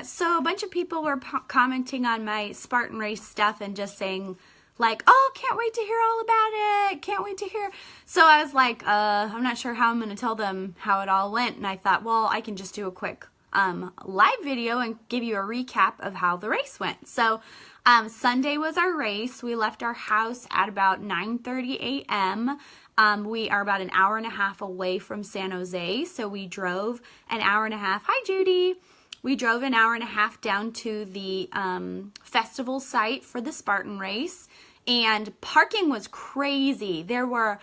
So a bunch of people were commenting on my Spartan Race stuff and just saying, like, oh, can't wait to hear all about it. Can't wait to hear. So I was like, I'm not sure how I'm going to tell them how it all went. And I thought, well, I can just do a quick live video and give you a recap of how the race went. So Sunday was our race. We left our house at about 9:30 a.m. We are about an hour and a half away from San Jose. So we drove an hour and a half. Hi, Judy. We drove an hour and a half down to the festival site for the Spartan Race. And parking was crazy. There were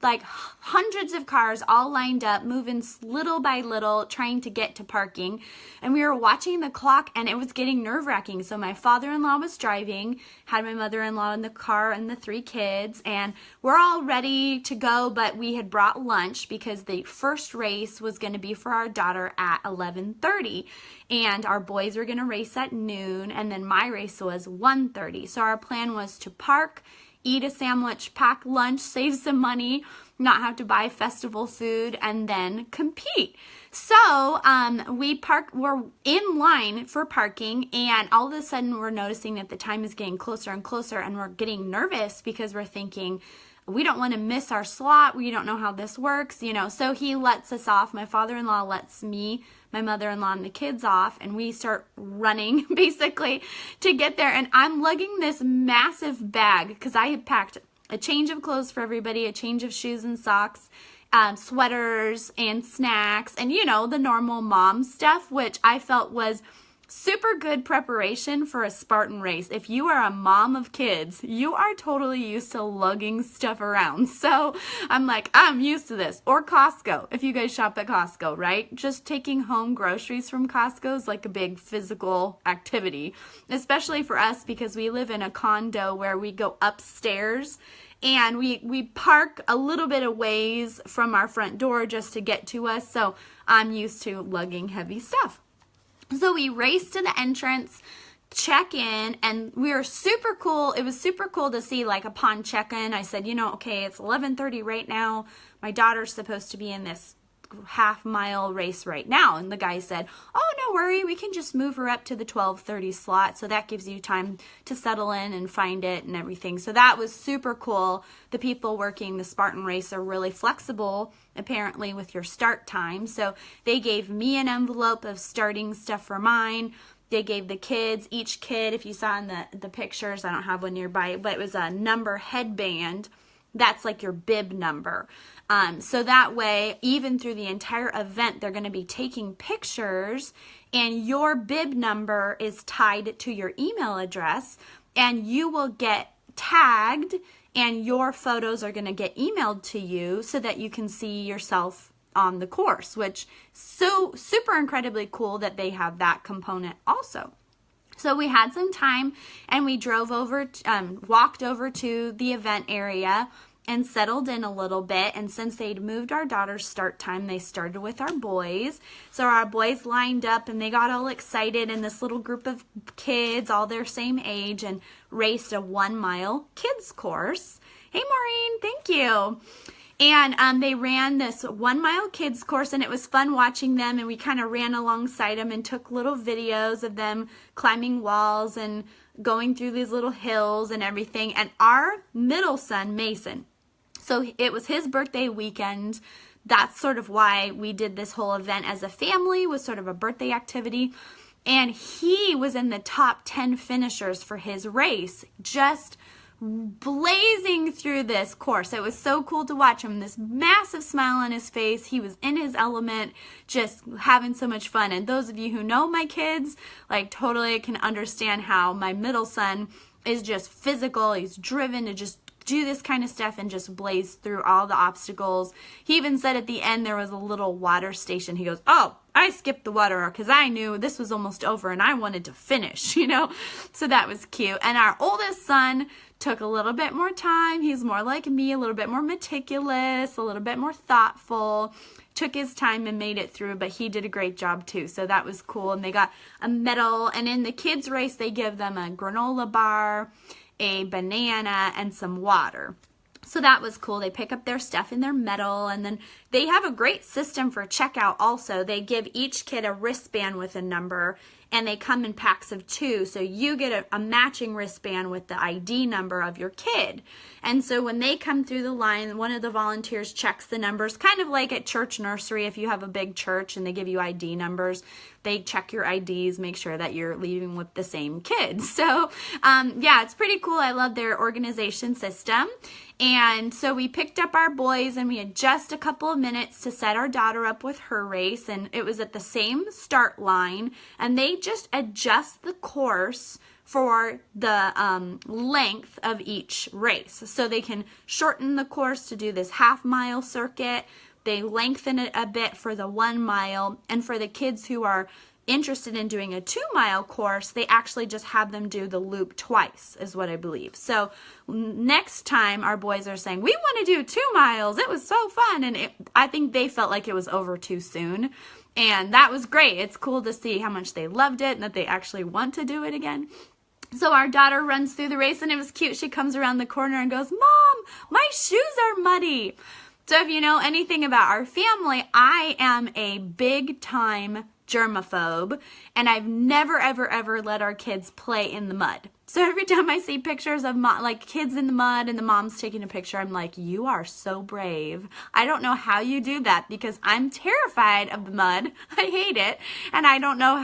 like hundreds of cars all lined up, moving little by little, trying to get to parking. And we were watching the clock, and it was getting nerve-wracking. So my father-in-law was driving, had my mother-in-law in the car and the 3 kids, and we're all ready to go, but we had brought lunch because the first race was going to be for our daughter at 11:30, and our boys were going to race at noon, and then my race was 1:30. So our plan was to park, eat a sandwich, pack lunch, save some money, not have to buy festival food, and then compete. So we're in line for parking, and all of a sudden we're noticing that the time is getting closer and closer, and we're getting nervous because we're thinking, we don't want to miss our slot. We don't know how this works, you know. So he lets us off. My father-in-law lets me, my mother-in-law, and the kids off, and we start running basically to get there. And I'm lugging this massive bag because I had packed a change of clothes for everybody, a change of shoes and socks, sweaters and snacks, and you know, the normal mom stuff, which I felt was super good preparation for a Spartan race. If you are a mom of kids, you are totally used to lugging stuff around. So I'm like, I'm used to this. Or Costco, if you guys shop at Costco, right? Just taking home groceries from Costco is like a big physical activity, especially for us because we live in a condo where we go upstairs and we park a little bit of ways from our front door just to get to us. So I'm used to lugging heavy stuff. So we raced to the entrance, check in, and we were super cool. It was super cool to see, like, upon check-in, I said, you know, okay, it's 11:30 right now. My daughter's supposed to be in this half-mile race right now. And the guy said, oh, no worry, we can just move her up to the 12:30 slot. So that gives you time to settle in and find it and everything. So that was super cool. The people working the Spartan Race are really flexible, apparently, with your start time. So they gave me an envelope of starting stuff for mine. They gave the kids, each kid, if you saw in the pictures, I don't have one nearby, but it was a number headband. That's like your bib number. So that way, even through the entire event, they're going to be taking pictures, and your bib number is tied to your email address, and you will get tagged, and your photos are going to get emailed to you so that you can see yourself on the course, which so super incredibly cool that they have that component also. So we had some time, and we drove over, walked over to the event area and settled in a little bit. And since they'd moved our daughter's start time, they started with our boys. So our boys lined up, and they got all excited, and this little group of kids, all their same age, and raced a 1-mile kids course. Hey, Maureen, thank you. And they ran this 1-mile kids course, and it was fun watching them, and we kind of ran alongside them and took little videos of them climbing walls and going through these little hills and everything. And our middle son, Mason, so it was his birthday weekend. That's sort of why we did this whole event as a family, was sort of a birthday activity. And he was in the top 10 finishers for his race, just blazing through this course. It was so cool to watch him, this massive smile on his face. He was in his element, just having so much fun. And those of you who know my kids, like, totally can understand how my middle son is just physical. He's driven to just do this kind of stuff and just blaze through all the obstacles. He even said at the end there was a little water station. He goes, oh, I skipped the water because I knew this was almost over and I wanted to finish, you know. So that was cute. And our oldest son took a little bit more time. He's more like me, a little bit more meticulous, a little bit more thoughtful. Took his time and made it through, but he did a great job too. So that was cool. And they got a medal. And in the kids' race, they give them a granola bar, a banana, and some water. So that was cool. They pick up their stuff in their medal and then they have a great system for checkout also. They give each kid a wristband with a number, and they come in packs of 2. So you get a matching wristband with the ID number of your kid. And so when they come through the line, one of the volunteers checks the numbers, kind of like at church nursery. If you have a big church and they give you ID numbers, they check your IDs, make sure that you're leaving with the same kids. So yeah, it's pretty cool. I love their organization system. And so we picked up our boys, and we had just a couple of minutes to set our daughter up with her race, and it was at the same start line, and they just adjust the course for the length of each race. So they can shorten the course to do this half-mile circuit. They lengthen it a bit for the 1 mile, and for the kids who are interested in doing a 2-mile course, they actually just have them do the loop twice, is what I believe. So next time our boys are saying, we want to do 2 miles. It was so fun. And I think they felt like it was over too soon. And that was great. It's cool to see how much they loved it and that they actually want to do it again. So our daughter runs through the race, and it was cute. She comes around the corner and goes, Mom, my shoes are muddy. So if you know anything about our family, I am a big time germaphobe, and I've never, ever, ever let our kids play in the mud. So every time I see pictures of like kids in the mud and the mom's taking a picture, I'm like, you are so brave. I don't know how you do that, because I'm terrified of the mud. I hate it. And I don't know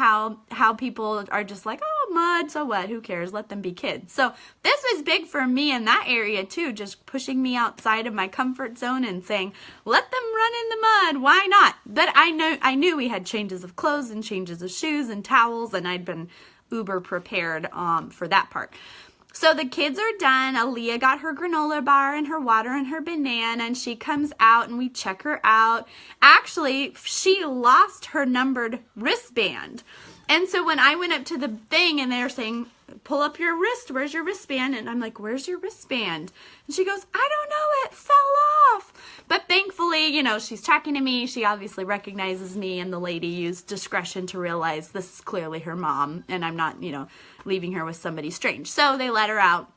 how people are just like, oh, mud, so what? Who cares? Let them be kids. So this was big for me in that area too, just pushing me outside of my comfort zone and saying, let them run in the mud. Why not? But I knew we had changes of clothes and changes of shoes and towels, and I'd been uber prepared for that part. So the kids are done. Aaliyah got her granola bar and her water and her banana, and she comes out and we check her out. Actually, she lost her numbered wristband. And so when I went up to the thing and they're saying, pull up your wrist, where's your wristband? And I'm like, where's your wristband? And she goes, I don't know, it fell off. But thankfully, you know, she's talking to me. She obviously recognizes me, and the lady used discretion to realize this is clearly her mom, and I'm not, you know, leaving her with somebody strange. So they let her out.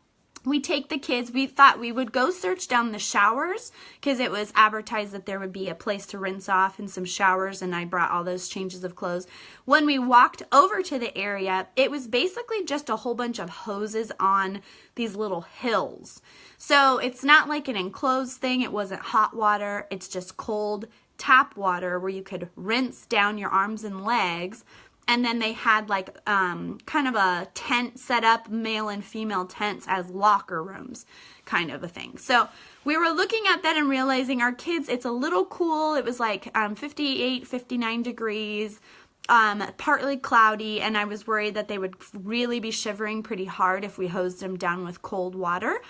We take the kids. We thought we would go search down the showers, because it was advertised that there would be a place to rinse off and some showers, and I brought all those changes of clothes. When we walked over to the area, it was basically just a whole bunch of hoses on these little hills. So it's not like an enclosed thing. It wasn't hot water. It's just cold tap water where you could rinse down your arms and legs. And then they had like kind of a tent set up, male and female tents as locker rooms, kind of a thing. So we were looking at that and realizing our kids, it's a little cool. It was like 58, 59 degrees, partly cloudy, and I was worried that they would really be shivering pretty hard if we hosed them down with cold water.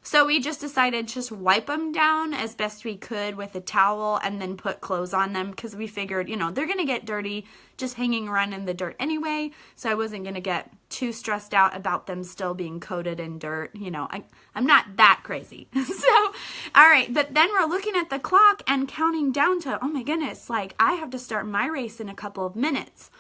So we just decided to just wipe them down as best we could with a towel and then put clothes on them, because we figured, you know, they're going to get dirty just hanging around in the dirt anyway. So I wasn't going to get too stressed out about them still being coated in dirt. You know, I'm not that crazy. So, all right. But then we're looking at the clock and counting down to, oh my goodness, like I have to start my race in a couple of minutes.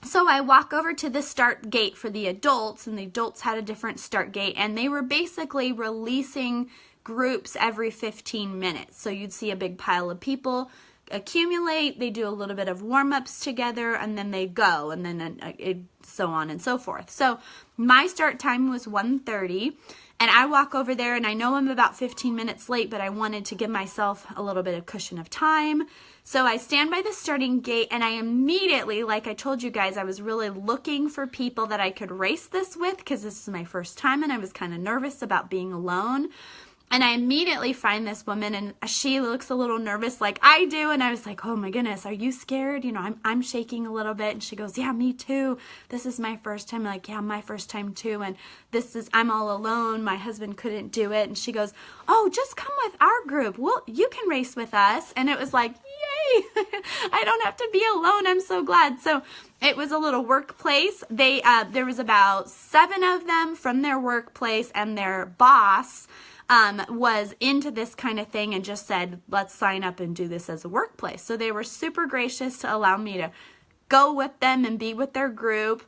So I walk over to the start gate for the adults, and the adults had a different start gate, and they were basically releasing groups every 15 minutes. So you'd see a big pile of people accumulate, they do a little bit of warm-ups together, and then they go, and then so on and so forth. So my start time was 1:30, and I walk over there, and I know I'm about 15 minutes late, but I wanted to give myself a little bit of cushion of time. So I stand by the starting gate, and I immediately, like I told you guys, I was really looking for people that I could race this with, because this is my first time, and I was kind of nervous about being alone. And I immediately find this woman, and she looks a little nervous like I do. And I was like, oh my goodness, are you scared? You know, I'm shaking a little bit. And she goes, yeah, me too. This is my first time. I'm like, yeah, my first time too. And I'm all alone. My husband couldn't do it. And she goes, oh, just come with our group. Well, you can race with us. And it was like, yay, I don't have to be alone. I'm so glad. So it was a little workplace. There was about 7 of them from their workplace, and their boss was into this kind of thing and just said, let's sign up and do this as a workplace. So they were super gracious to allow me to go with them and be with their group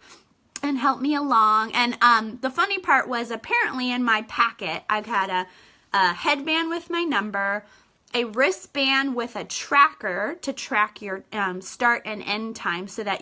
and help me along. And the funny part was, apparently in my packet, I've had a headband with my number, a wristband with a tracker to track your start and end time so that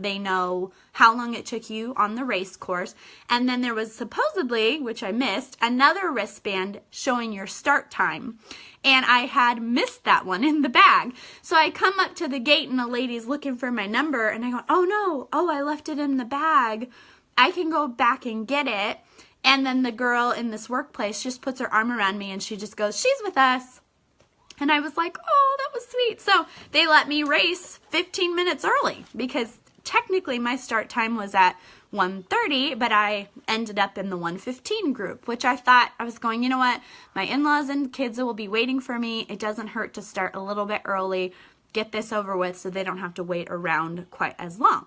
they know how long it took you on the race course. And then there was supposedly, which I missed, another wristband showing your start time. And I had missed that one in the bag. So I come up to the gate and the lady's looking for my number and I go, oh no, I left it in the bag. I can go back and get it. And then the girl in this workplace just puts her arm around me and she just goes, she's with us. And I was like, oh, that was sweet. So they let me race 15 minutes early because technically my start time was at 1:30, but I ended up in the 1:15 group, which I thought, I was going, you know what? My in-laws and kids will be waiting for me. It doesn't hurt to start a little bit early, get this over with so they don't have to wait around quite as long.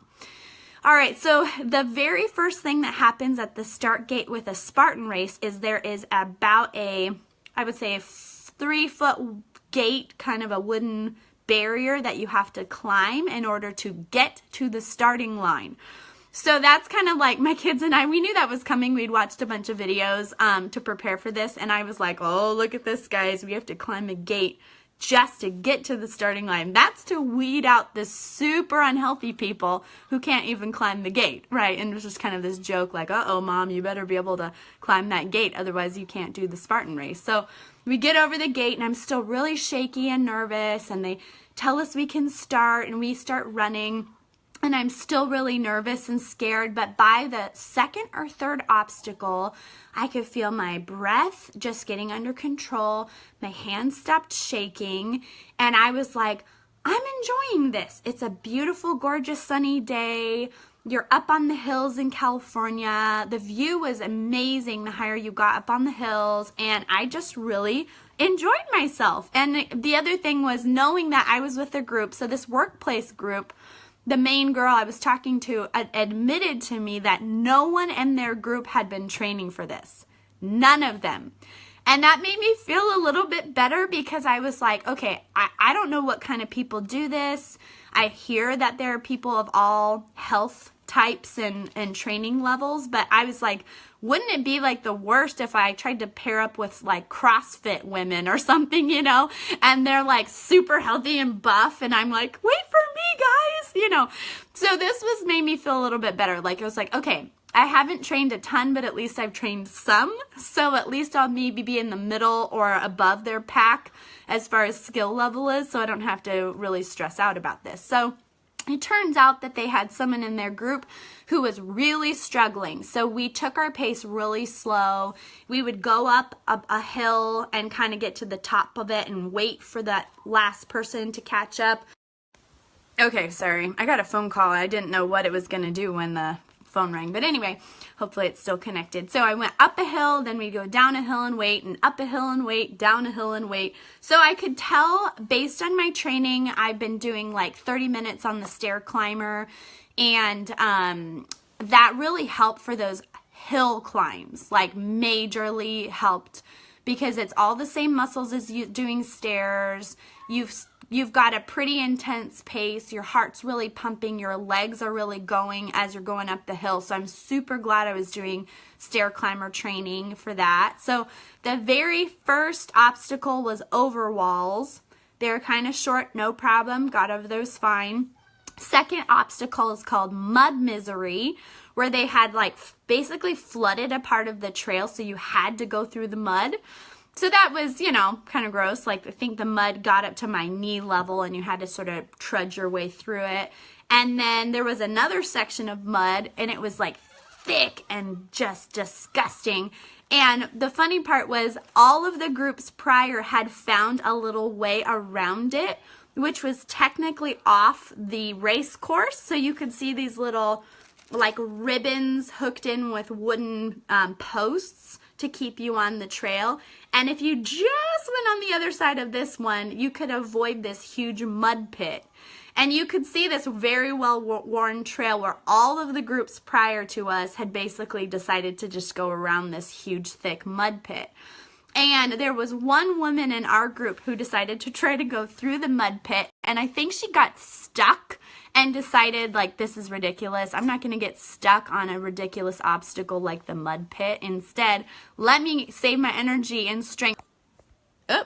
All right, so the very first thing that happens at the start gate with a Spartan race is there is about I would say a 3-foot gate, kind of a wooden barrier that you have to climb in order to get to the starting line. So that's kind of like my kids and I, we knew that was coming. We'd watched a bunch of videos to prepare for this, and I was like, oh, look at this, guys. We have to climb a gate just to get to the starting line. That's to weed out the super unhealthy people who can't even climb the gate, right? And it was just kind of this joke like, uh-oh, Mom, you better be able to climb that gate, otherwise you can't do the Spartan race. So we get over the gate, and I'm still really shaky and nervous, and they tell us we can start, and we start running, and I'm still really nervous and scared, but by the second or third obstacle, I could feel my breath just getting under control, my hands stopped shaking, and I was like, I'm enjoying this. It's a beautiful, gorgeous, sunny day. You're up on the hills in California. The view was amazing the higher you got up on the hills, and I just really enjoyed myself. And the other thing was knowing that I was with a group, so this workplace group, the main girl I was talking to admitted to me that no one in their group had been training for this. None of them. And that made me feel a little bit better because I was like, okay, I don't know what kind of people do this. I hear that there are people of all health types and training levels, but I was like, wouldn't it be like the worst if I tried to pair up with like CrossFit women or something, you know, and they're like super healthy and buff, and I'm like, wait for me, guys, you know. So this made me feel a little bit better. Like, it was like, okay, I haven't trained a ton, but at least I've trained some. So at least I'll maybe be in the middle or above their pack as far as skill level is, so I don't have to really stress out about this. So it turns out that they had someone in their group who was really struggling. So we took our pace really slow. We would go up a hill and kind of get to the top of it and wait for that last person to catch up. Okay, sorry. I got a phone call. I didn't know what it was going to do when the phone rang, but anyway, hopefully it's still connected. So I went up a hill, then we go down a hill and wait, and up a hill and wait, down a hill and wait. So I could tell based on my training, I've been doing like 30 minutes on the stair climber, and that really helped for those hill climbs, like majorly helped, because it's all the same muscles as you doing stairs. You've got a pretty intense pace. Your heart's really pumping. Your legs are really going as you're going up the hill. So I'm super glad I was doing stair climber training for that. So the very first obstacle was over walls. They're kind of short, no problem. Got over those fine. Second obstacle is called mud misery, where they had like basically flooded a part of the trail, so you had to go through the mud. So that was, you know, kind of gross. Like, I think the mud got up to my knee level and you had to sort of trudge your way through it. And then there was another section of mud, and it was like thick and just disgusting. And the funny part was all of the groups prior had found a little way around it, which was technically off the race course. So you could see these little like ribbons hooked in with wooden posts to keep you on the trail. And if you just went on the other side of this one, you could avoid this huge mud pit. And you could see this very well-worn trail where all of the groups prior to us had basically decided to just go around this huge, thick mud pit. And there was one woman in our group who decided to try to go through the mud pit, and I think she got stuck and decided, like, this is ridiculous. I'm not going to get stuck on a ridiculous obstacle like the mud pit. Instead, let me save my energy and strength. Oh,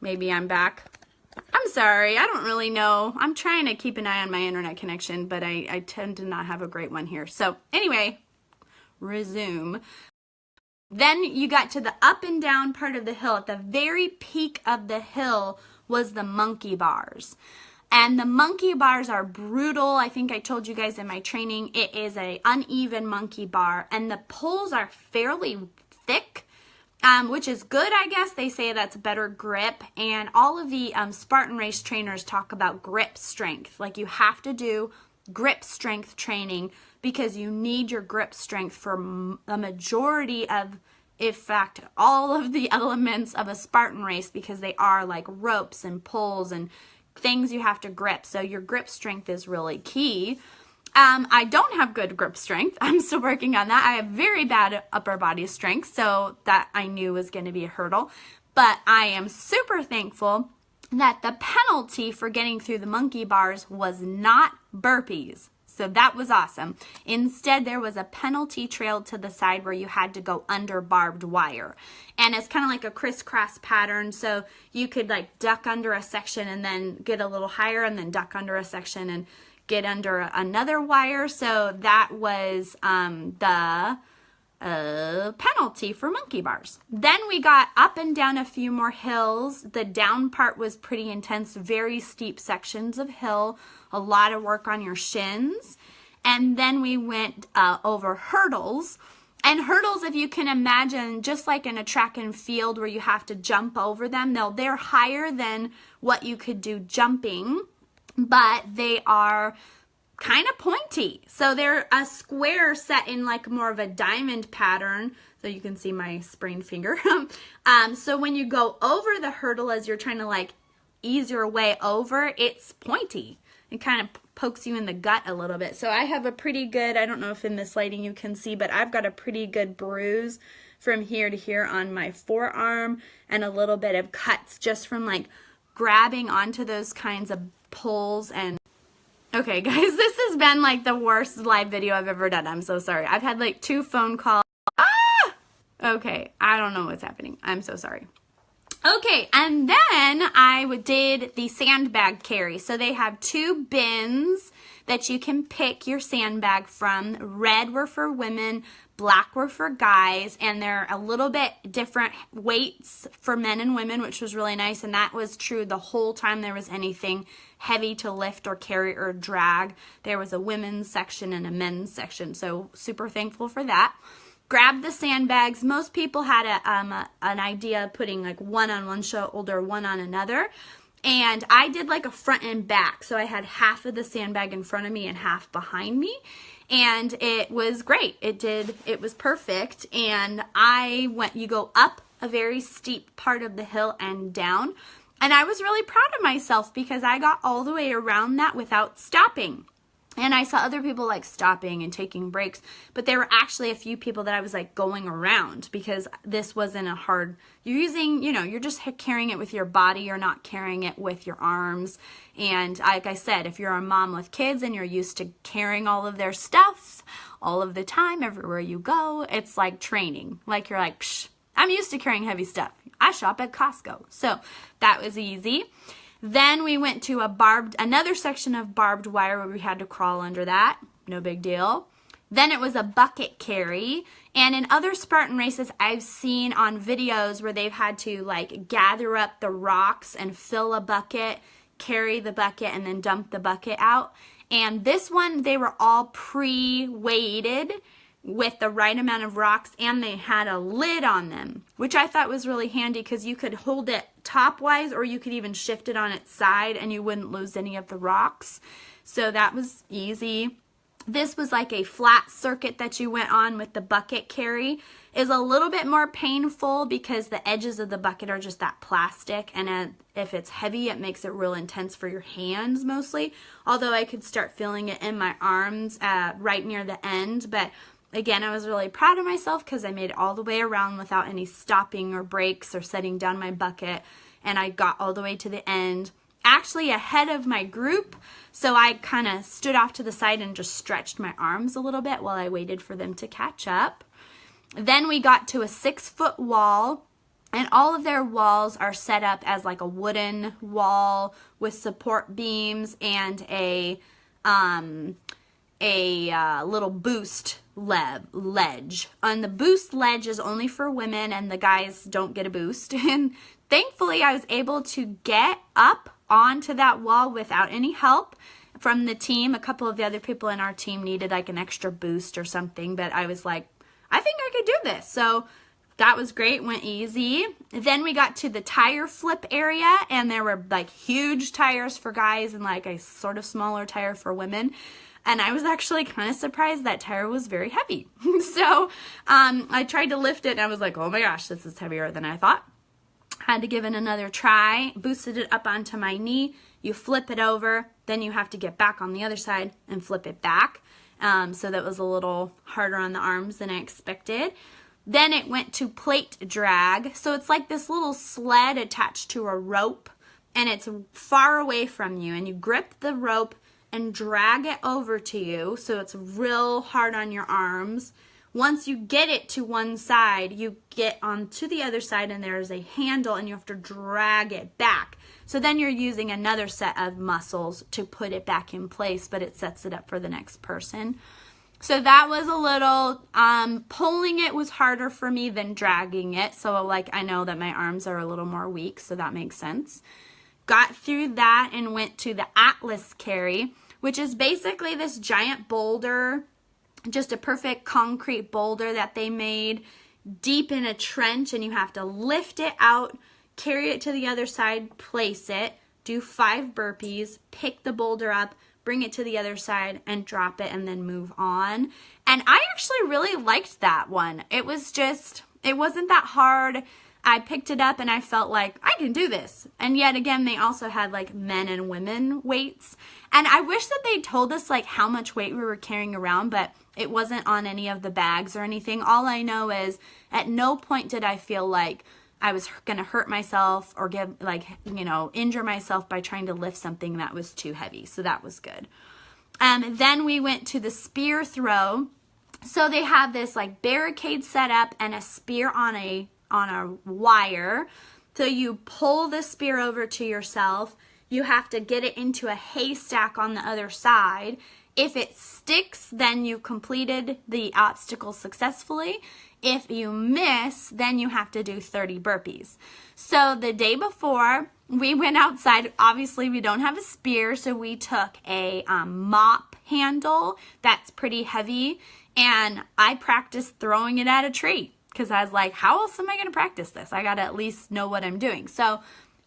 Maybe I'm back. I'm sorry, I don't really know. I'm trying to keep an eye on my internet connection, but I tend to not have a great one here. So anyway, resume. Then you got to the up and down part of the hill. At the very peak of the hill was the monkey bars. And the monkey bars are brutal. I think I told you guys in my training, it is an uneven monkey bar. And the poles are fairly thick, which is good, I guess. They say that's better grip. And all of the Spartan Race trainers talk about grip strength. Like, you have to do grip strength training because you need your grip strength for a majority of, in fact, all of the elements of a Spartan race, because they are like ropes and poles and things you have to grip. So your grip strength is really key. I don't have good grip strength. I'm still working on that. I have very bad upper body strength, so that I knew was going to be a hurdle. But I am super thankful that the penalty for getting through the monkey bars was not burpees. So that was awesome. Instead, there was a penalty trail to the side where you had to go under barbed wire. And it's kind of like a crisscross pattern. So you could like duck under a section and then get a little higher and then duck under a section and get under another wire. So that was the penalty for monkey bars. Then we got up and down a few more hills. The down part was pretty intense, very steep sections of hill, a lot of work on your shins. And then we went over hurdles. And hurdles, if you can imagine, just like in a track and field where you have to jump over them, they're higher than what you could do jumping, but they are kind of pointy. So they're a square set in like more of a diamond pattern. So you can see my sprained finger. So when you go over the hurdle as you're trying to like ease your way over, it's pointy. It kind of pokes you in the gut a little bit. So I have a pretty good, I don't know if in this lighting you can see, but I've got a pretty good bruise from here to here on my forearm and a little bit of cuts just from like grabbing onto those kinds of poles. And okay guys, this has been like the worst live video I've ever done. I'm so sorry. I've had like 2 phone calls. Okay, I don't know what's happening. I'm so sorry. Okay, and then I did the sandbag carry. So they have 2 bins that you can pick your sandbag from. Red were for women, black were for guys, and they're a little bit different weights for men and women, which was really nice. And that was true the whole time there was anything heavy to lift or carry or drag. There was a women's section and a men's section, so super thankful for that. Grab the sandbags. Most people had an idea of putting like one on one shoulder, one on another. And I did like a front and back. So I had half of the sandbag in front of me and half behind me. And it was great. It was perfect. And you go up a very steep part of the hill and down. And I was really proud of myself because I got all the way around that without stopping. And I saw other people like stopping and taking breaks, but there were actually a few people that I was like going around because this wasn't a hard, you're using, you're just carrying it with your body. You're not carrying it with your arms. And like I said, if you're a mom with kids and you're used to carrying all of their stuff all of the time, everywhere you go, it's like training. Like you're like, psh, I'm used to carrying heavy stuff. I shop at Costco. So that was easy. Then we went to another section of barbed wire where we had to crawl under that. No big deal. Then it was a bucket carry. And in other Spartan races, I've seen on videos where they've had to like gather up the rocks and fill a bucket, carry the bucket, and then dump the bucket out. And this one, they were all pre-weighted with the right amount of rocks, and they had a lid on them, which I thought was really handy because you could hold it top-wise or you could even shift it on its side and you wouldn't lose any of the rocks. So that was easy. This was like a flat circuit that you went on with the bucket carry. Is a little bit more painful because the edges of the bucket are just that plastic, and if it's heavy, it makes it real intense for your hands mostly, although I could start feeling it in my arms right near the end. But again, I was really proud of myself because I made it all the way around without any stopping or breaks or setting down my bucket, and I got all the way to the end, actually ahead of my group. So I kind of stood off to the side and just stretched my arms a little bit while I waited for them to catch up. Then we got to a 6-foot wall, And all of their walls are set up as like a wooden wall with support beams and a little boost ledge. And the boost ledge is only for women, and the guys don't get a boost. And thankfully, I was able to get up onto that wall without any help from the team. A couple of the other people in our team needed like an extra boost or something, but I was like, I think I could do this. So that was great, went easy. Then we got to the tire flip area, and there were like huge tires for guys and like a sort of smaller tire for women. And I was actually kind of surprised that tire was very heavy. So I tried to lift it, and I was like, oh my gosh, this is heavier than I thought. Had to give it another try, boosted it up onto my knee. You flip it over, then you have to get back on the other side and flip it back. So that was a little harder on the arms than I expected. Then it went to plate drag. So it's like this little sled attached to a rope, and it's far away from you, and you grip the rope and drag it over to you, so it's real hard on your arms. Once you get it to one side, you get onto the other side, and there's a handle, and you have to drag it back. So then you're using another set of muscles to put it back in place, but it sets it up for the next person. So that was a little, pulling it was harder for me than dragging it. So like, I know that my arms are a little more weak, so that makes sense. Got through that and went to the Atlas carry, which is basically this giant boulder, just a perfect concrete boulder that they made deep in a trench, and you have to lift it out, carry it to the other side, place it, do 5 burpees, pick the boulder up, bring it to the other side, and drop it, and then move on. And I actually really liked that one. It was just, it wasn't that hard. I picked it up and I felt like I can do this. And yet again, they also had like men and women weights. And I wish that they told us like how much weight we were carrying around, but it wasn't on any of the bags or anything. All I know is at no point did I feel like I was going to hurt myself or injure myself by trying to lift something that was too heavy. So that was good. Then we went to the spear throw. So they have this like barricade set up and a spear on a wire. So you pull the spear over to yourself. You have to get it into a haystack on the other side. If it sticks, then you completed the obstacle successfully. If you miss, then you have to do 30 burpees. So the day before, we went outside. Obviously, we don't have a spear, so we took a mop handle that's pretty heavy, and I practiced throwing it at a tree because I was like, how else am I going to practice this? I got to at least know what I'm doing. So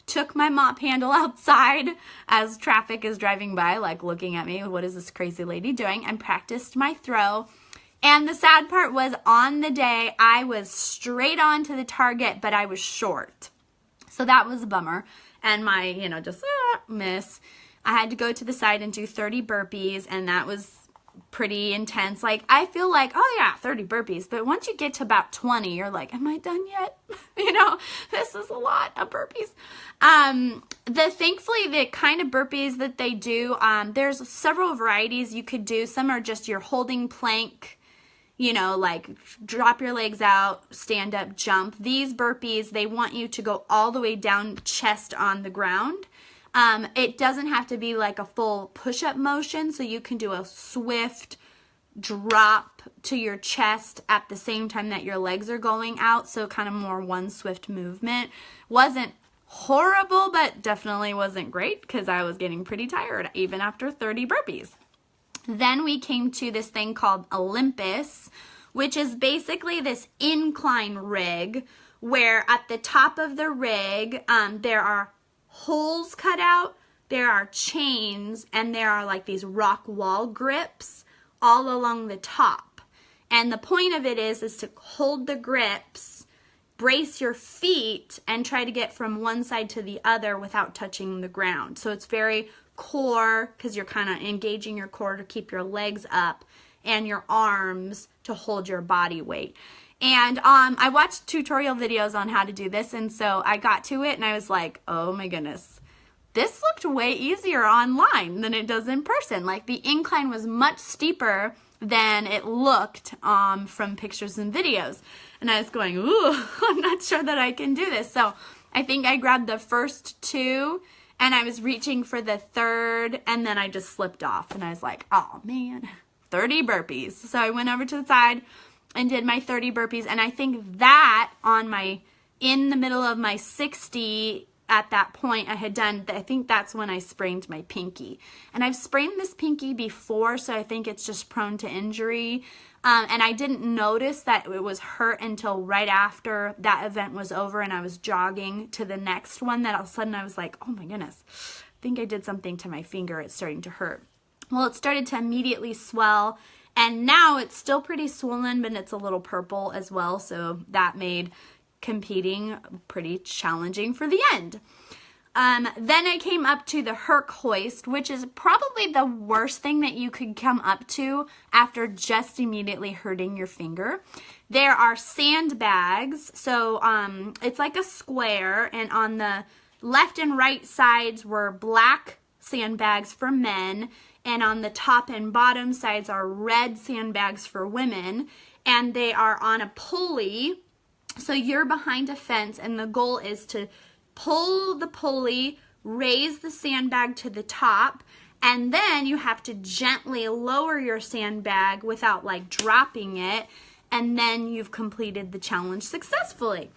took my mop handle outside as traffic is driving by, like looking at me, what is this crazy lady doing? And practiced my throw. And the sad part was on the day, I was straight on to the target, but I was short. So that was a bummer. And my, miss. I had to go to the side and do 30 burpees, and that was pretty intense. Like, I feel like, oh yeah, 30 burpees. But once you get to about 20, you're like, am I done yet? This is a lot of burpees. Thankfully, the kind of burpees that they do, there's several varieties you could do. Some are just your holding plank, like drop your legs out, stand up, jump. These burpees, they want you to go all the way down, chest on the ground. It doesn't have to be like a full push-up motion, so you can do a swift drop to your chest at the same time that your legs are going out, so kind of more one swift movement. Wasn't horrible, but definitely wasn't great because I was getting pretty tired even after 30 burpees. Then we came to this thing called Olympus, which is basically this incline rig where at the top of the rig, there are holes cut out, there are chains, and there are like these rock wall grips all along the top. And the point of it is to hold the grips, brace your feet, and try to get from one side to the other without touching the ground. So it's very core, because you're kind of engaging your core to keep your legs up and your arms to hold your body weight. And I watched tutorial videos on how to do this, and so I got to it and I was like, oh my goodness, this looked way easier online than it does in person. Like, the incline was much steeper than it looked from pictures and videos. And I was going, ooh, I'm not sure that I can do this. So I think I grabbed the first 2 and I was reaching for the third, and then I just slipped off. And I was like, oh man, 30 burpees. So I went over to the side and did my 30 burpees. And I think that in the middle of my 60, at that point I had done, I think that's when I sprained my pinky. And I've sprained this pinky before, so I think it's just prone to injury. And I didn't notice that it was hurt until right after that event was over and I was jogging to the next one, that all of a sudden I was like, oh my goodness, I think I did something to my finger. It's starting to hurt. Well, it started to immediately swell, and now it's still pretty swollen, but it's a little purple as well. So that made competing pretty challenging for the end. Then I came up to the Herc hoist, which is probably the worst thing that you could come up to after just immediately hurting your finger. There are sandbags, so it's like a square, and on the left and right sides were black sandbags for men, and on the top and bottom sides are red sandbags for women, and they are on a pulley. So you're behind a fence, and the goal is to pull the pulley, raise the sandbag to the top, and then you have to gently lower your sandbag without like dropping it, and then you've completed the challenge successfully.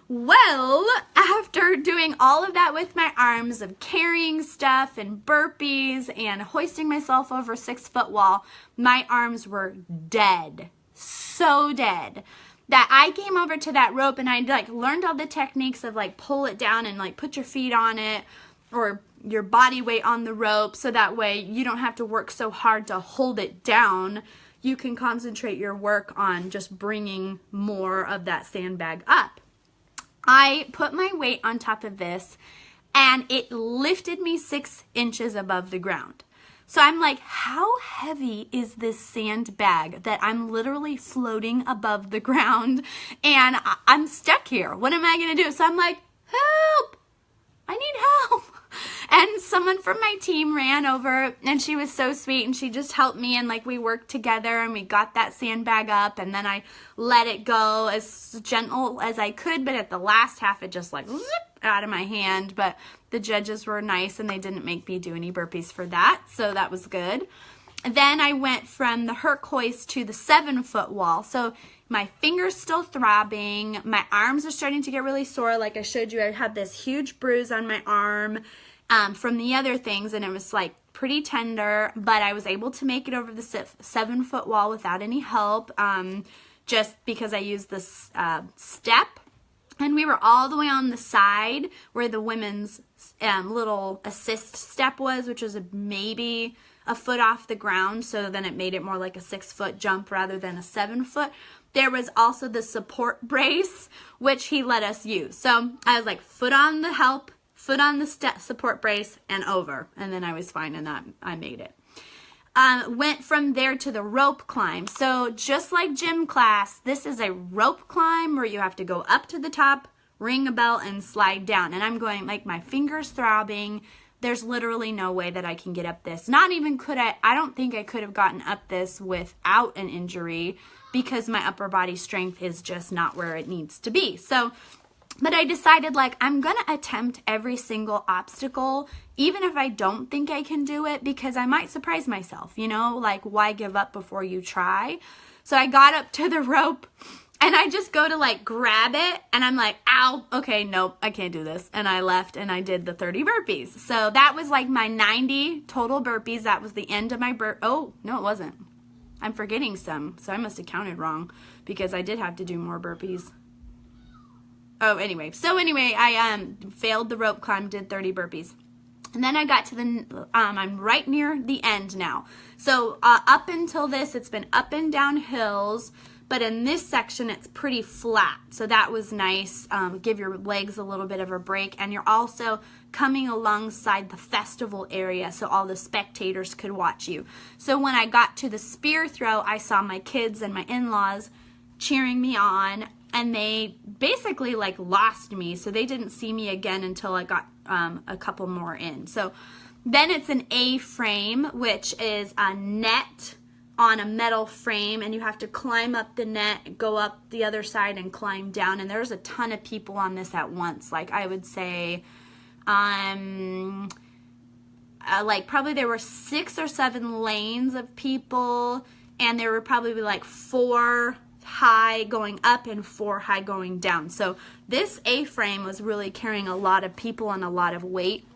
Well, after doing all of that with my arms, of carrying stuff and burpees and hoisting myself over a 6-foot wall, my arms were dead, so dead, that I came over to that rope and I like learned all the techniques of like pull it down and like put your feet on it or your body weight on the rope, so that way you don't have to work so hard to hold it down. You can concentrate your work on just bringing more of that sandbag up. I put my weight on top of this and it lifted me 6 inches above the ground. So I'm like, how heavy is this sandbag that I'm literally floating above the ground and I'm stuck here? What am I going to do? So I'm like, help! I need help. And someone from my team ran over, and she was so sweet, and she just helped me, and like we worked together and we got that sandbag up, and then I let it go as gentle as I could, but at the last half it just like zip out of my hand. But the judges were nice and they didn't make me do any burpees for that, so that was good. Then I went from the Herc hoist to the 7-foot wall. So my finger's still throbbing, my arms are starting to get really sore. Like I showed you, I had this huge bruise on my arm from the other things, and it was like pretty tender, but I was able to make it over the 7-foot wall without any help, just because I used this step. And we were all the way on the side where the women's little assist step was, which was maybe a foot off the ground, so then it made it more like a 6-foot jump rather than a 7-foot. There was also the support brace, which he let us use. So I was like, foot on the help, foot on the support brace, and over. And then I was fine, and I made it. Went from there to the rope climb. So just like gym class, this is a rope climb where you have to go up to the top, ring a bell, and slide down. And I'm going, like, my fingers throbbing. There's literally no way that I can get up this. Not even could I don't think I could have gotten up this without an injury, because my upper body strength is just not where it needs to be. So, but I decided, like, I'm going to attempt every single obstacle, even if I don't think I can do it, because I might surprise myself, you know, like, why give up before you try? So I got up to the rope and I just go to like grab it and I'm like, ow, okay, nope, I can't do this. And I left and I did the 30 burpees. So that was like my 90 total burpees. That was the end of my oh, no, it wasn't. I'm forgetting some. So I must have counted wrong, because I did have to do more burpees. Oh, anyway. So anyway, I failed the rope climb, did 30 burpees. And then I got to the, I'm right near the end now. So up until this, it's been up and down hills. But in this section, it's pretty flat. So that was nice. Give your legs a little bit of a break. And you're also coming alongside the festival area, so all the spectators could watch you. So when I got to the spear throw, I saw my kids and my in-laws cheering me on. And they basically like lost me. So they didn't see me again until I got a couple more in. So then it's an A-frame, which is a net on a metal frame, and you have to climb up the net, go up the other side, and climb down. And there's a ton of people on this at once. Like, I would say, like, probably there were 6 or 7 lanes of people, and there were probably like 4 high going up and 4 high going down. So this A-frame was really carrying a lot of people and a lot of weight.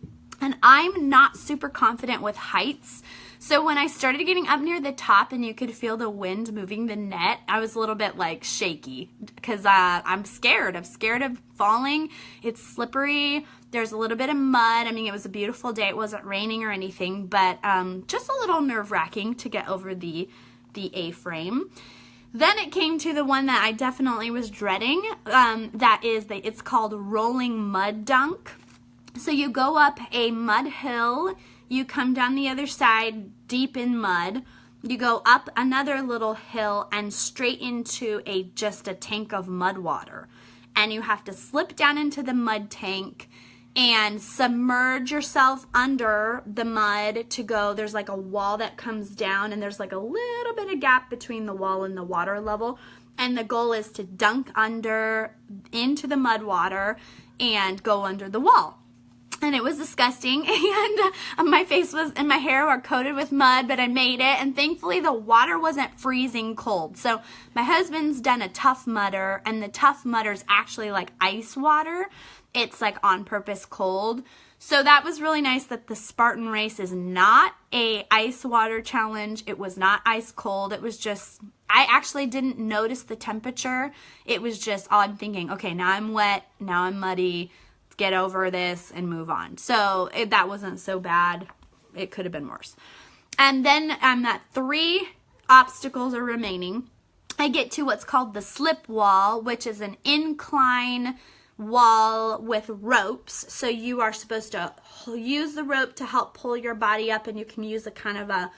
And I'm not super confident with heights. So when I started getting up near the top and you could feel the wind moving the net, I was a little bit like shaky because I'm scared. I'm scared of falling. It's slippery. There's a little bit of mud. I mean, it was a beautiful day. It wasn't raining or anything, but just a little nerve-wracking to get over the A-frame. Then it came to the one that I definitely was dreading. It's called rolling mud dunk. So you go up a mud hill, you come down the other side deep in mud, you go up another little hill and straight into just a tank of mud water. And you have to slip down into the mud tank and submerge yourself under the mud to go. There's like a wall that comes down, and there's like a little bit of gap between the wall and the water level. And the goal is to dunk into the mud water and go under the wall. And it was disgusting, and my face and my hair were coated with mud, but I made it, and thankfully the water wasn't freezing cold. So my husband's done a Tough Mudder, and the Tough Mudder's actually like ice water. It's like on purpose cold. So that was really nice that the Spartan Race is not a ice water challenge. It was not ice cold. It was just, I actually didn't notice the temperature. It was just, all I'm thinking, okay, now I'm wet, now I'm muddy, get over this and move on. So that wasn't so bad. It could have been worse. And then that 3 obstacles are remaining. I get to what's called the slip wall, which is an incline wall with ropes. So you are supposed to use the rope to help pull your body up, and you can use a kind of a,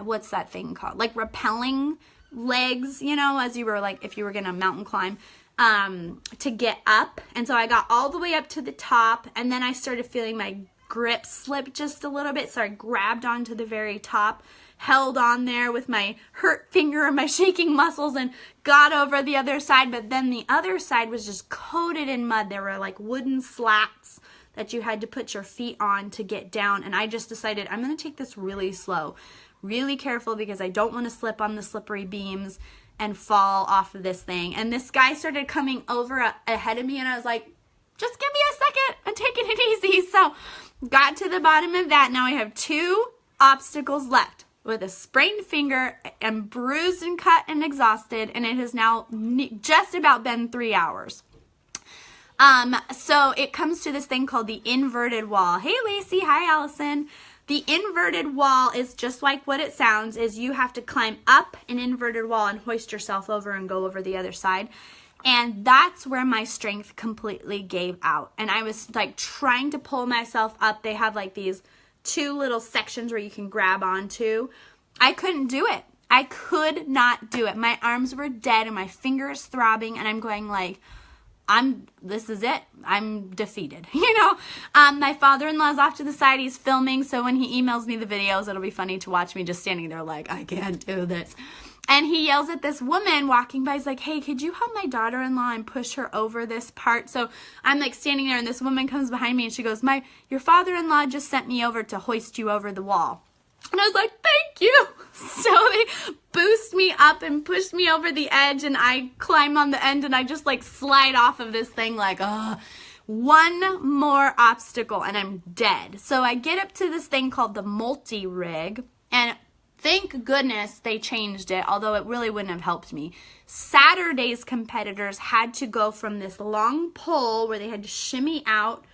what's that thing called? Like rappelling legs, you know, as you were like, if you were going to mountain climb. To get up. And so I got all the way up to the top, and then I started feeling my grip slip just a little bit, so I grabbed onto the very top, held on there with my hurt finger and my shaking muscles, and got over the other side. But then the other side was just coated in mud. There were like wooden slats that you had to put your feet on to get down, and I just decided I'm going to take this really slow, really careful, because I don't want to slip on the slippery beams and fall off of this thing. And this guy started coming over ahead of me, and I was like, just give me a second, I'm taking it easy. So got to the bottom of that. Now I have 2 obstacles left with a sprained finger and bruised and cut and exhausted, and it has now just about been 3 hours. So it comes to this thing called the inverted wall. Hey Lacey, hi Allison. The inverted wall is just like what it sounds, is you have to climb up an inverted wall and hoist yourself over and go over the other side. And that's where my strength completely gave out. And I was like trying to pull myself up. They have like these 2 little sections where you can grab onto. I couldn't do it. I could not do it. My arms were dead and my fingers throbbing, and I'm going like, this is it. I'm defeated, you know. My father-in-law's off to the side. He's filming, so when he emails me the videos, it'll be funny to watch me just standing there like, I can't do this. And he yells at this woman walking by. He's like, hey, could you help my daughter-in-law and push her over this part? So I'm like standing there, and this woman comes behind me, and she goes, your father-in-law just sent me over to hoist you over the wall. And I was like, thank you. So they boost me up and push me over the edge, and I climb on the end, and I just like slide off of this thing like, one more obstacle and I'm dead. So I get up to this thing called the multi-rig, and thank goodness they changed it, although it really wouldn't have helped me. Saturday's competitors had to go from this long pole where they had to shimmy out,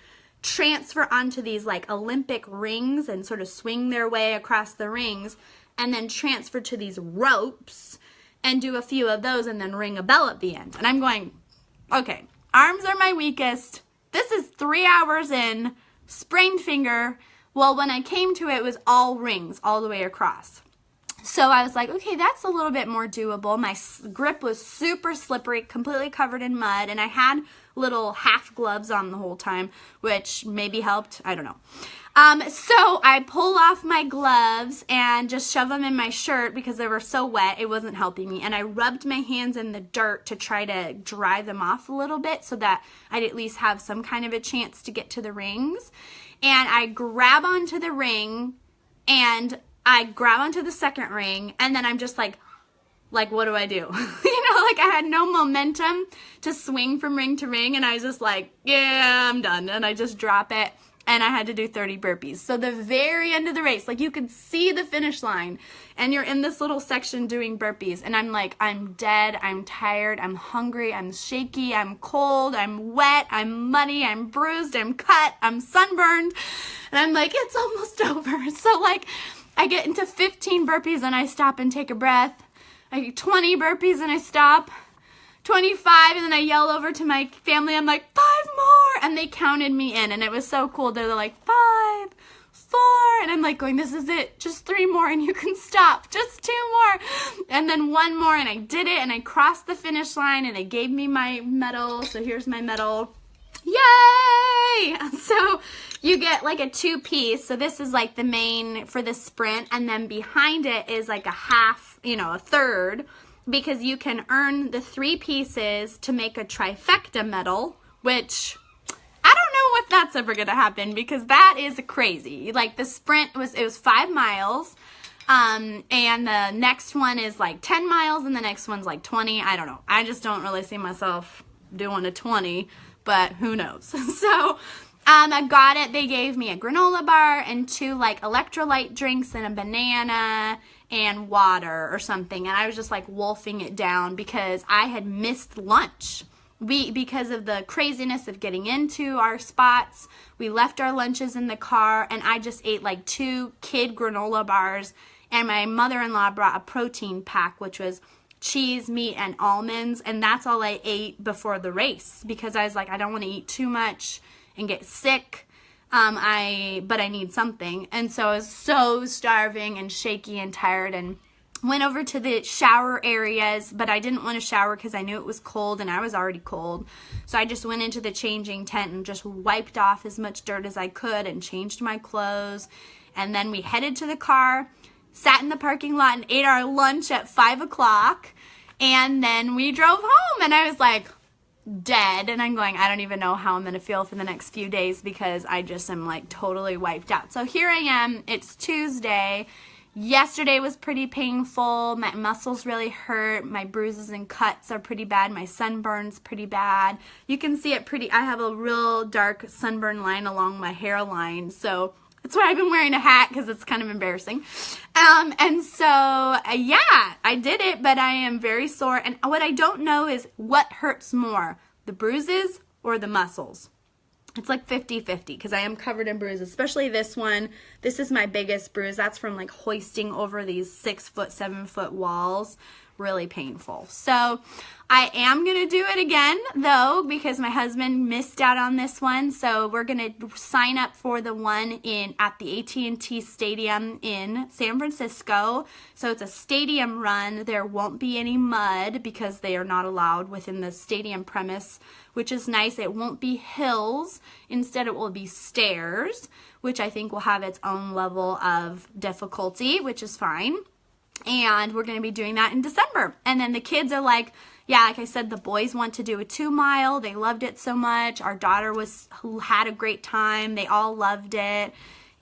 transfer onto these like Olympic rings and sort of swing their way across the rings, and then transfer to these ropes and do a few of those and then ring a bell at the end. And I'm going, okay, arms are my weakest. This is 3 hours in, sprained finger. Well, when I came to it, it was all rings all the way across. So I was like, okay, that's a little bit more doable. My grip was super slippery, completely covered in mud, and I had little half gloves on the whole time, which maybe helped. I don't know. So I pull off my gloves and just shove them in my shirt because they were so wet, it wasn't helping me. And I rubbed my hands in the dirt to try to dry them off a little bit so that I'd at least have some kind of a chance to get to the rings. And I grab onto the ring, and I grab onto the second ring, and then I'm just like, what do I do? Like I had no momentum to swing from ring to ring, and I was just like, yeah, I'm done. And I just drop it, and I had to do 30 burpees. So the very end of the race, like you could see the finish line, and you're in this little section doing burpees, and I'm like, I'm dead, I'm tired, I'm hungry, I'm shaky, I'm cold, I'm wet, I'm muddy, I'm bruised, I'm cut, I'm sunburned, and I'm like, it's almost over. So like, I get into 15 burpees, and I stop and take a breath. I get 20 burpees, and I stop. 25, and then I yell over to my family, I'm like, 5 more, and they counted me in, and it was so cool. They're like, 5, 4, and I'm like going, this is it, just 3 more, and you can stop, just 2 more, and then 1 more, and I did it, and I crossed the finish line, and they gave me my medal. So here's my medal. Yay! So you get like a 2-piece. So this is like the main for the sprint, and then behind it is like a half, a third, because you can earn the 3 pieces to make a trifecta medal, which I don't know if that's ever going to happen, because that is crazy. Like the sprint it was 5 miles, and the next one is like 10 miles, and the next one's like 20. I don't know. I just don't really see myself doing a 20, but who knows? So I got it. They gave me a granola bar and 2 like electrolyte drinks and a banana and water or something, and I was just like wolfing it down because I had missed lunch. Because of the craziness of getting into our spots, we left our lunches in the car, and I just ate like 2 kid granola bars, and my mother-in-law brought a protein pack, which was cheese, meat, and almonds, and that's all I ate before the race because I was like, I don't want to eat too much and get sick. But I need something. And so I was so starving and shaky and tired, and went over to the shower areas, but I didn't want to shower because I knew it was cold, and I was already cold. So I just went into the changing tent and just wiped off as much dirt as I could and changed my clothes. And then we headed to the car, sat in the parking lot, and ate our lunch at 5 o'clock. And then we drove home, and I was like, dead, and I'm going, I don't even know how I'm gonna feel for the next few days because I just am like totally wiped out. So here I am, it's Tuesday. Yesterday was pretty painful. My muscles really hurt. My bruises and cuts are pretty bad. My sunburn's pretty bad. You can see it I have a real dark sunburn line along my hairline, so that's why I've been wearing a hat, because it's kind of embarrassing. And so, yeah, I did it, but I am very sore. And what I don't know is what hurts more, the bruises or the muscles. It's like 50-50, because I am covered in bruises, especially this one. This is my biggest bruise. That's from like hoisting over these 6-foot, 7-foot walls. Really painful. So I am going to do it again, though, because my husband missed out on this one. So we're going to sign up for the one at the AT&T Stadium in San Francisco. So it's a stadium run. There won't be any mud because they are not allowed within the stadium premise, which is nice. It won't be hills. Instead, it will be stairs, which I think will have its own level of difficulty, which is fine. And we're going to be doing that in December. And then the kids are like, yeah, like I said, the boys want to do a 2-mile. They loved it so much. Our daughter had a great time. They all loved it.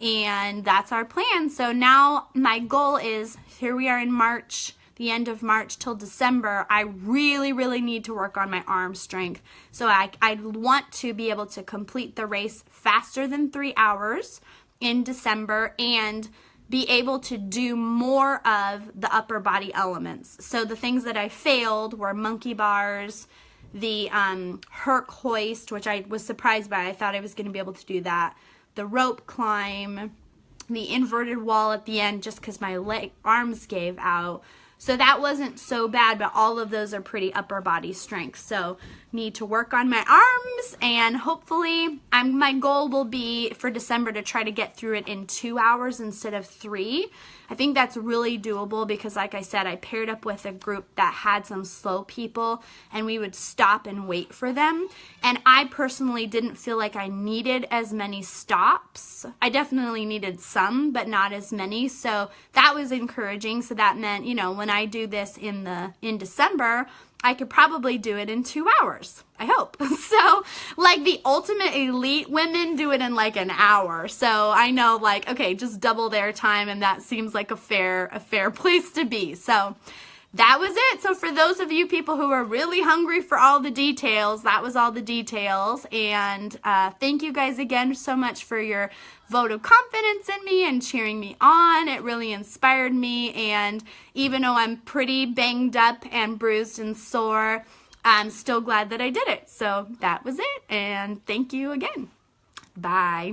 And that's our plan. So now my goal is, here we are in March, the end of March till December. I really, really need to work on my arm strength. So I want to be able to complete the race faster than 3 hours in December, and be able to do more of the upper body elements. So the things that I failed were monkey bars, the Herc hoist, which I was surprised by. I thought I was going to be able to do that. The rope climb, the inverted wall at the end, just because my arms gave out. So that wasn't so bad, but all of those are pretty upper body strength. So need to work on my arms, and hopefully my goal will be for December to try to get through it in 2 hours instead of 3. I think that's really doable because, like I said, I paired up with a group that had some slow people, and we would stop and wait for them. And I personally didn't feel like I needed as many stops. I definitely needed some, but not as many. So that was encouraging. So that meant, you know, when I do this in December, I could probably do it in 2 hours, I hope. So, like, the ultimate elite women do it in like an hour. So I know, like, okay, just double their time, and that seems like a fair place to be. So that was it. So for those of you people who are really hungry for all the details, that was all the details. And thank you guys again so much for your vote of confidence in me and cheering me on. It really inspired me. And even though I'm pretty banged up and bruised and sore, I'm still glad that I did it. So that was it. And thank you again. Bye.